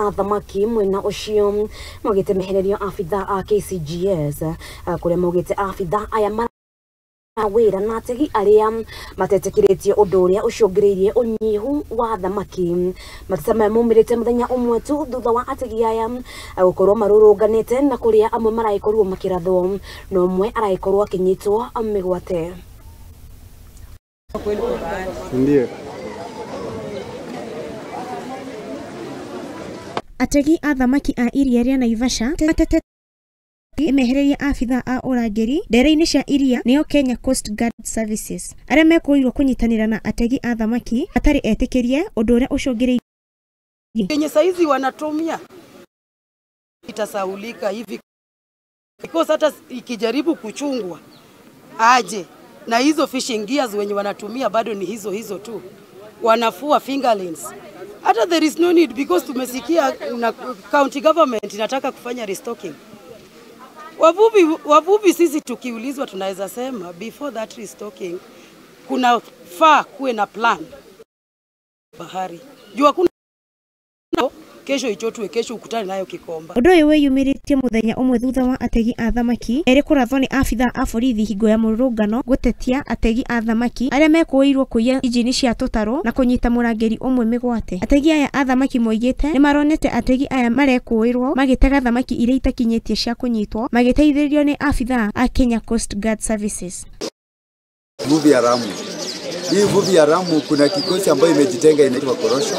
a thamaki mwena ucio mogite mehererio afitha a KCGS kuria mogite afitha aya wira na ategi aria matetekiretie undu uria ucungiriirie unyihu wa thamaki matama mumirite muthenya umwe tu thutha wa ategi aya gukorwo marurunganite na kuria amwe maraikorwo makirathwo no umwe araikorwo akinyitwo migwate. Ndio ategi a thamaki a iria ria Naivasha imehereria afitha a urangiri ndere-ini cia iria nio Kenya Coast Guard Services aria mekuirwo kunyitanira na ategi a thamaki atari etikirie undu uria ucungiriirie Kenya saizi wanatumia itasaulika hivi because hata ikijaribu kuchungwa aje na hizo fishing gears wenye wanatumia bado ni hizo tu wanafua fingerlings. Hata there is no need because tumesikia na county government inataka kufanya restocking. Wavuvi sisi tukiulizwa tunaweza sema before that restocking kuna faa kuwe na plan bahari. Jua kuna kesho ichotwe kesho ukutane nayo Kikomba. Undu uyu wiyumiritie muthenya umwe thutha wa ategi a thamaki eri kurathwo ni afitha a borithi hingo ya mururungano gutetia ategi a thamaki aria mekuirwo kuiya injini cia tutaro na kunyita murangiri umwe migwate. Ategi aya a thamaki moigite ni maronete ategi aya marekuirwo magitega thamaki iria itakinyitie cia kunyitwo magiteithĩrĩrio ni afitha a Kenya Coast Guard Services. Vuvi haramu. Hii vuvi haramu kuna kikosi ambayo imejitenga inaitwa Korosho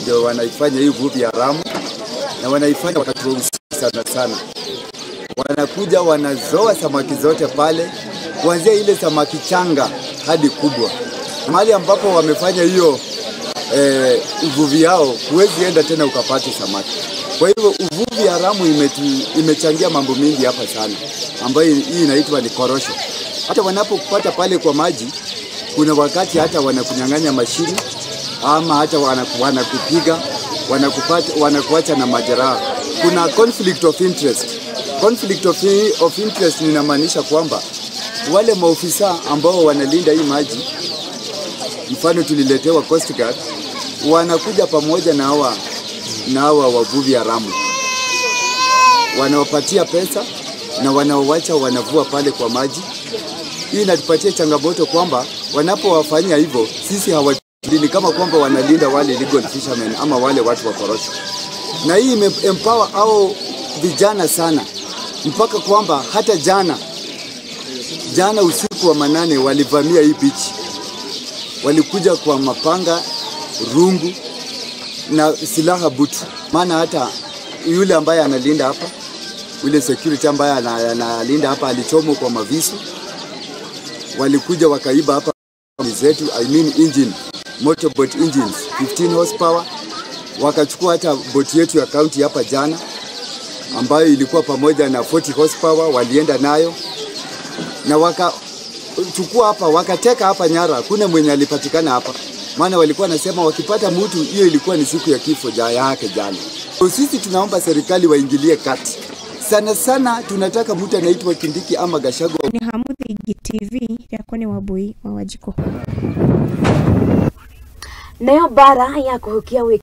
ndio wanaifanya hii vuvi haramu na wanaifanya wakati wa usiku sana. Wanakuja wanazoa samaki zote pale kuanzia ile samaki changa hadi kubwa. Mahali ambapo wamefanya hiyo uvuvi yao huwezi enda tena ukapata samaki. Kwa hivyo uvuvi haramu imechangia mambo mengi hapa sana ambayo hii inaitwa ni korosho. Hata wanapopata pale kwa maji kuna wakati hata wanakunyang'anya mashini ama hata wanakupiga wanakuacha na majeraha. Kuna conflict of interest. Conflict of interest inamaanisha kwamba wale maofisa ambao wanalinda hii maji, mfano tuliletewa Coast Guard, wanakuja pamoja na hawa wavuvi haramu, wanawapatia pesa na wanaowacha wanavua pale kwa maji. Hii inatupatia changamoto kwamba wanapowafanya hivyo sisi hawatulini kama kwamba wanalinda wale legal fishermen ama wale watu wa korosho. Na hii empower au vijana sana mpaka kwamba hata jana usiku wa manane walivamia hii beach. Walikuja kwa mapanga, rungu na silaha butu. Maana hata yule ambaye analinda hapa, yule security ambaye analinda hapa alichomwa kwa mavisu. Walikuja wakaiba hapa zetu, engine, motorboat engines, 15 horsepower. Wakachukua hata boti yetu ya county hapa jana ambayo ilikuwa pamoja na 40 horsepower, walienda nayo na wakachukua hapa, wakateka hapa nyara. Kuna mwenye alipatikana hapa, maana walikuwa nasema wakipata mtu hiyo ilikuwa ni siku ya kifo yake jana. Sisi tunaomba serikali waingilie kati. Sana tunataka mtu anaitwa Kindiki ama Gachagua. Ni Hamudi GTV ya Kone Wabui wa Wajiko. Nayo bara ya kuhukia